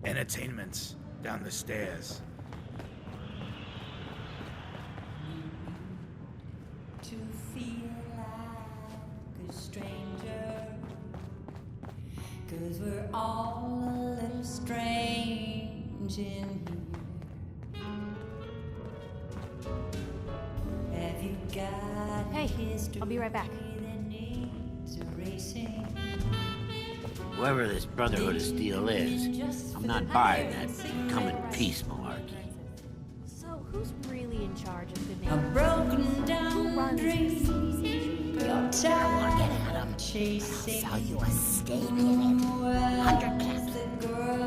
Entertainment's down the stairs. To feel like a stranger, 'cause we're all a little strange in here. Have you got Hey, history I'll be right back. that needs erasing? Whoever this Brotherhood of Steel is, I'm not buying that come in peace malarkey. So, who's really in charge of the A name? broken Who down runs this dream. You're Get tired at him. of chasing. Sell you a steak in it. 100 caps.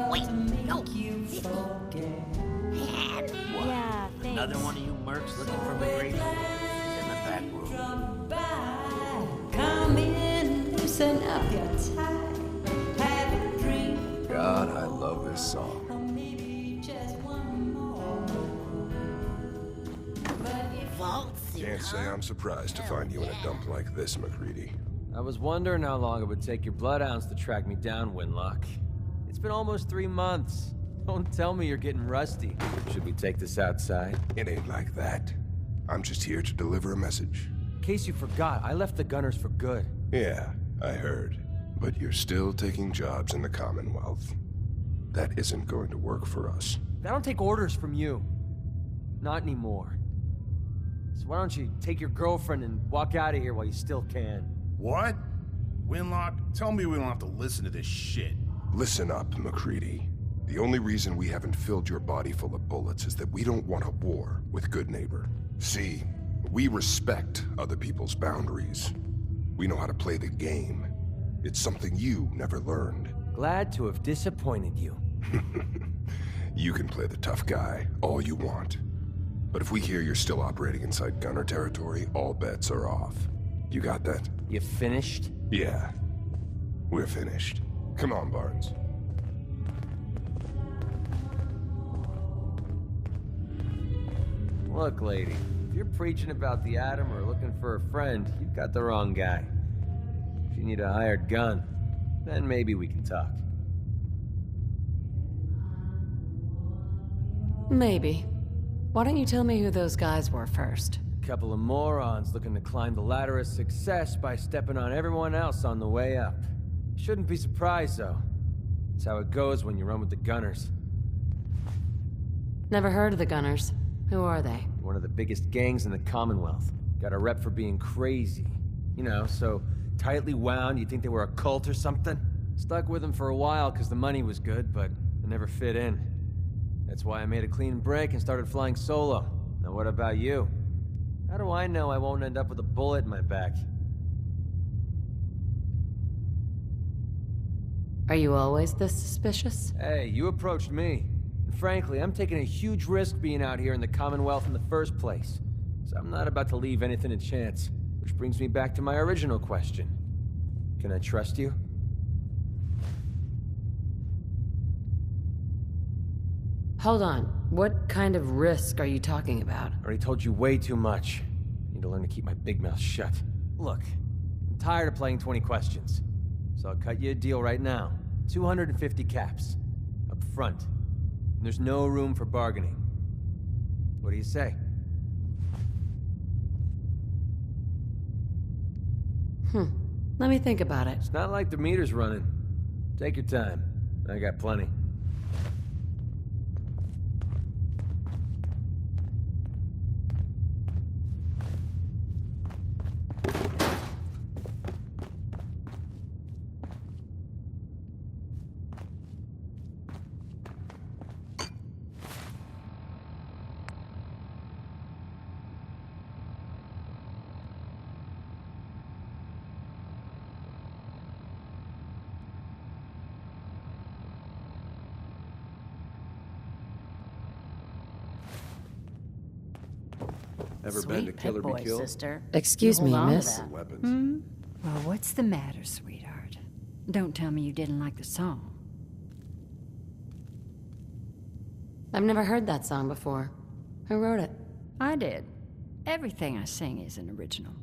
Wait, no. You forget. And what? Yeah, thanks. Another one of you mercs looking for McGrady? He's in the back room. Drop by. Come in, loosen up your tie. Have a drink. God, I love this song. Or maybe just one more. But if Waltz, Can't say I'm surprised to find you in a dump like this, McCready. I was wondering how long it would take your bloodhounds to track me down, Winlock. It's been almost 3 months. Don't tell me you're getting rusty. Should we take this outside? It ain't like that. I'm just here to deliver a message. In case you forgot, I left the Gunners for good. Yeah, I heard. But you're still taking jobs in the Commonwealth. That isn't going to work for us. I don't take orders from you. Not anymore. So why don't you take your girlfriend and walk out of here while you still can? What? Winlock, tell me we don't have to listen to this shit. Listen up, McCready. The only reason we haven't filled your body full of bullets is that we don't want a war with Good Neighbor. See, we respect other people's boundaries. We know how to play the game. It's something you never learned. Glad to have disappointed you. You can play the tough guy all you want. But if we hear you're still operating inside Gunner territory, all bets are off. You got that? You finished? Yeah. We're finished. Come on, Barnes. Look, lady, if you're preaching about the atom or looking for a friend, you've got the wrong guy. If you need a hired gun, then maybe we can talk. Maybe. Why don't you tell me who those guys were first? Couple of morons looking to climb the ladder of success by stepping on everyone else on the way up. Shouldn't be surprised, though. It's how it goes when you run with the Gunners. Never heard of the Gunners. Who are they? One of the biggest gangs in the Commonwealth. Got a rep for being crazy. You know, so tightly wound you'd think they were a cult or something. Stuck with them for a while because the money was good, but it never fit in. That's why I made a clean break and started flying solo. Now what about you? How do I know I won't end up with a bullet in my back? Are you always this suspicious? Hey, you approached me. And frankly, I'm taking a huge risk being out here in the Commonwealth in the first place. So I'm not about to leave anything to chance. Which brings me back to my original question. Can I trust you? Hold on. What kind of risk are you talking about? I already told you way too much. Need to learn to keep my big mouth shut. Look, I'm tired of playing 20 questions. So I'll cut you a deal right now. 250 caps. Up front. And there's no room for bargaining. What do you say? Let me think about it. It's not like the meter's running. Take your time. I got plenty. Ever been to Sweet Killer Pip Be Boy, Killed? sister. Excuse You me, hold on to miss. that. Weapons. Well, what's the matter, sweetheart? Don't tell me you didn't like the song. I've never heard that song before. Who wrote it? I did. Everything I sing is an original.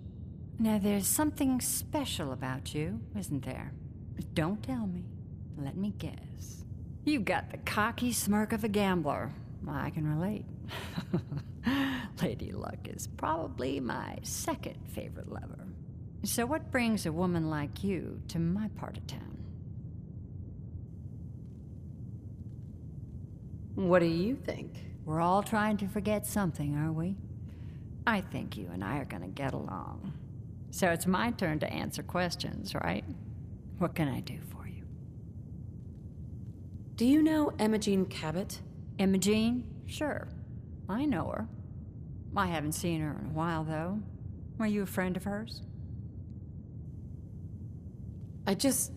Now, there's something special about you, isn't there? Don't tell me. Let me guess. You've got the cocky smirk of a gambler. I can relate. Lady Luck is probably my second favorite lover. So what brings a woman like you to my part of town? What do you think? We're all trying to forget something, are we? I think you and I are gonna get along. So it's my turn to answer questions, right? What can I do for you? Do you know Imogene Cabot? Imogene? Sure. I know her. I haven't seen her in a while, though. Were you a friend of hers? I just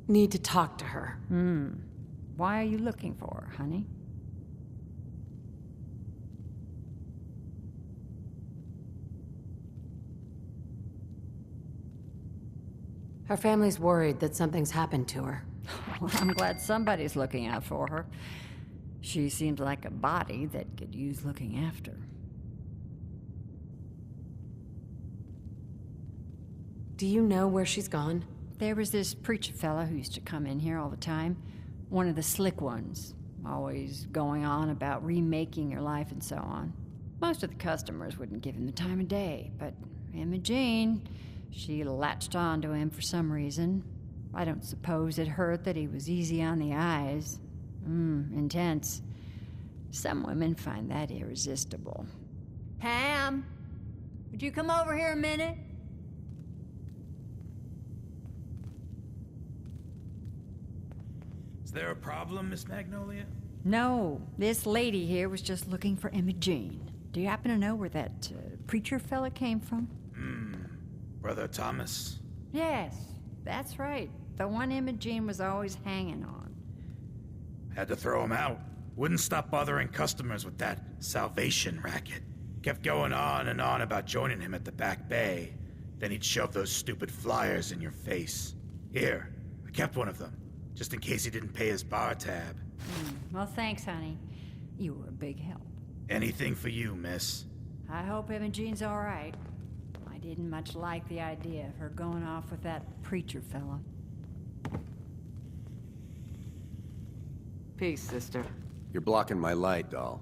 need to talk to her. Why are you looking for her, honey? Her family's worried that something's happened to her. Well, I'm glad somebody's looking out for her. She seems like a body that could use looking after. Do you know where she's gone? There was this preacher fella who used to come in here all the time. One of the slick ones. Always going on about remaking your life and so on. Most of the customers wouldn't give him the time of day, but Imogene, she latched on to him for some reason. I don't suppose it hurt that he was easy on the eyes. Intense. Some women find that irresistible. Pam, would you come over here a minute? Is there a problem, Miss Magnolia? No, this lady here was just looking for Imogene. Do you happen to know where that preacher fella came from? Brother Thomas? Yes, that's right. The one Imogene was always hanging on. Had to throw him out. Wouldn't stop bothering customers with that salvation racket. Kept going on and on about joining him at the back bay. Then he'd shove those stupid flyers in your face. Here, I kept one of them, just in case he didn't pay his bar tab. Well, thanks, honey. You were a big help. Anything for you, miss. I hope Imogene's all right. I didn't much like the idea of her going off with that preacher fella. Peace, sister. You're blocking my light, doll.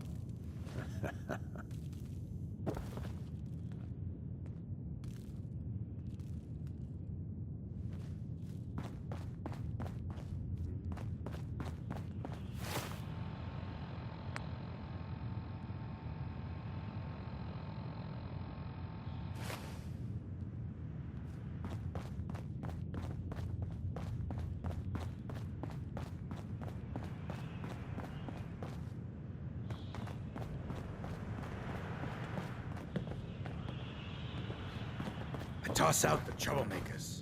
I toss out the troublemakers.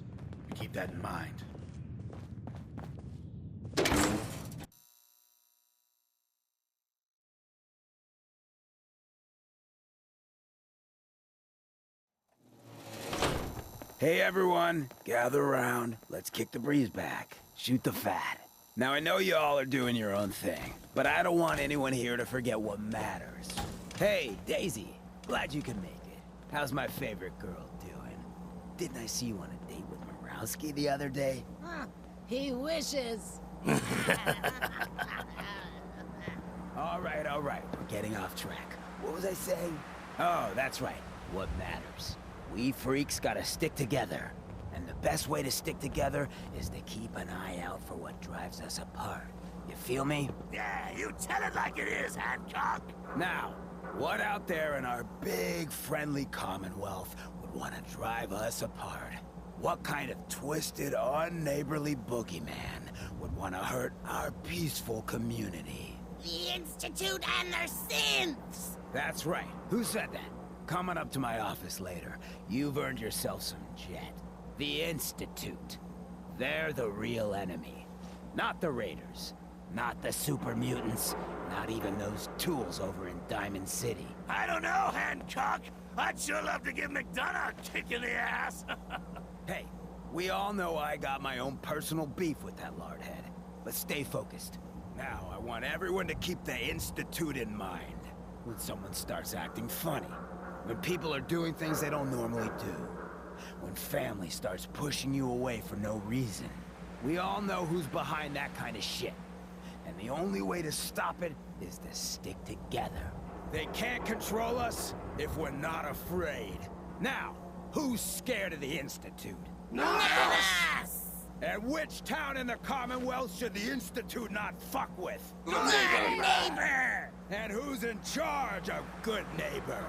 Keep that in mind. Hey everyone, gather around. Let's kick the breeze back. Shoot the fat. Now I know you all are doing your own thing, but I don't want anyone here to forget what matters. Hey, Daisy, glad you could make it. How's my favorite girl doing? Didn't I see you on a date with Morowski the other day? He wishes. All right, we're getting off track. What was I saying? Oh, that's right, what matters. We freaks gotta stick together. And the best way to stick together is to keep an eye out for what drives us apart. You feel me? Yeah, you tell it like it is, Hancock. Now, what out there in our big, friendly Commonwealth would want to drive us apart? What kind of twisted, unneighborly boogeyman would want to hurt our peaceful community? The Institute and their sins! That's right. Who said that? Coming up to my office later, you've earned yourself some jet. The Institute. They're the real enemy. Not the Raiders. Not the super mutants. Not even those tools over in Diamond City. I don't know, Hancock. I'd sure love to give McDonough a kick in the ass. Hey, we all know I got my own personal beef with that lardhead. But stay focused. Now, I want everyone to keep the Institute in mind. When someone starts acting funny. When people are doing things they don't normally do. When family starts pushing you away for no reason. We all know who's behind that kind of shit. And the only way to stop it is to stick together. They can't control us if we're not afraid. Now, who's scared of the Institute? Not us! And which town in the Commonwealth should the Institute not fuck with? Good neighbor! And who's in charge of Good Neighbor?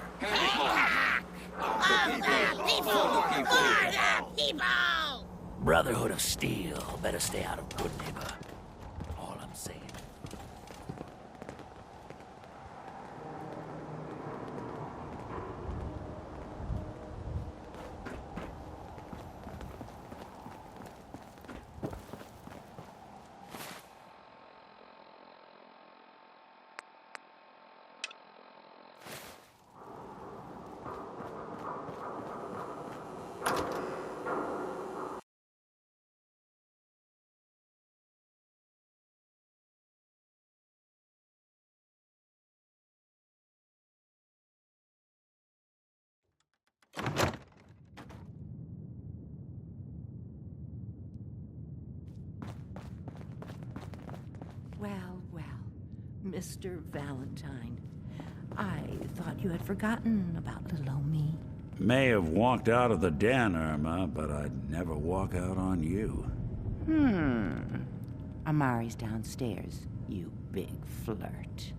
People! Brotherhood of Steel better stay out of Good Neighbor. All I'm saying. Well, well, Mr. Valentine. I thought you had forgotten about little old me. May have walked out of the den, Irma, but I'd never walk out on you. Amari's downstairs, you big flirt.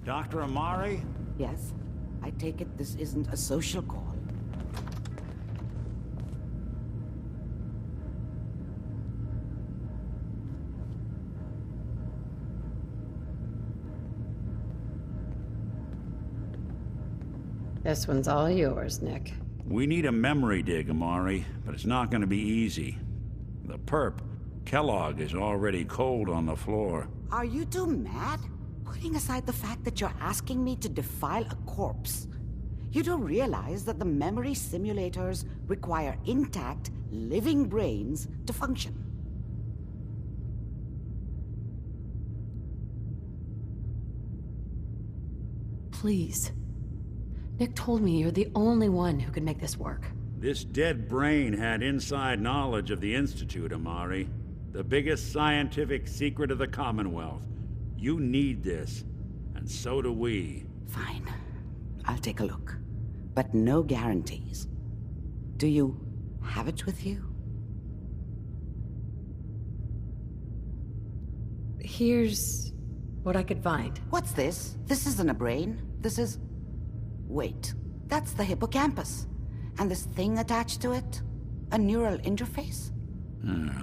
Dr. Amari? Yes? I take it this isn't a social call. This one's all yours, Nick. We need a memory dig, Amari, but it's not going to be easy. The perp, Kellogg, is already cold on the floor. Are you two mad? Putting aside the fact that you're asking me to defile a corpse, you do realize that the memory simulators require intact, living brains to function. Please. Nick told me you're the only one who can make this work. This dead brain had inside knowledge of the Institute, Amari. The biggest scientific secret of the Commonwealth. You need this, and so do we. Fine. I'll take a look. But no guarantees. Do you have it with you? Here's what I could find. What's this? This isn't a brain. This is... Wait. That's the hippocampus. And this thing attached to it? A neural interface?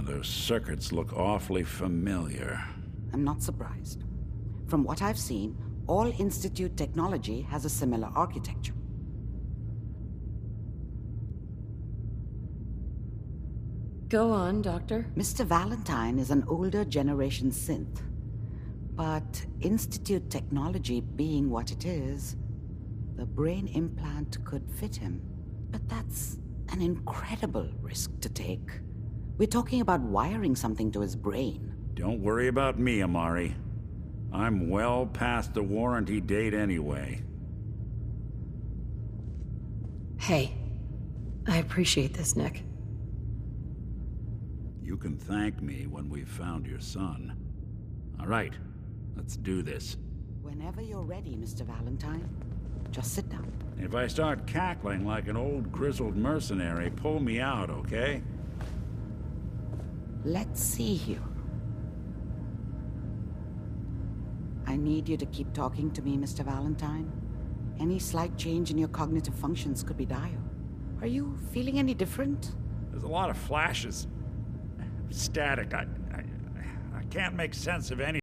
Those circuits look awfully familiar. I'm not surprised. From what I've seen, all Institute technology has a similar architecture. Go on, Doctor. Mr. Valentine is an older generation synth. But Institute technology being what it is, the brain implant could fit him. But that's an incredible risk to take. We're talking about wiring something to his brain. Don't worry about me, Amari. I'm well past the warranty date anyway. Hey, I appreciate this, Nick. You can thank me when we've found your son. All right, let's do this. Whenever you're ready, Mr. Valentine. Just sit down. If I start cackling like an old grizzled mercenary, pull me out, okay? Let's see here. I need you to keep talking to me, Mr. Valentine. Any slight change in your cognitive functions could be dire. Are you feeling any different? There's a lot of flashes. Static. I can't make sense of any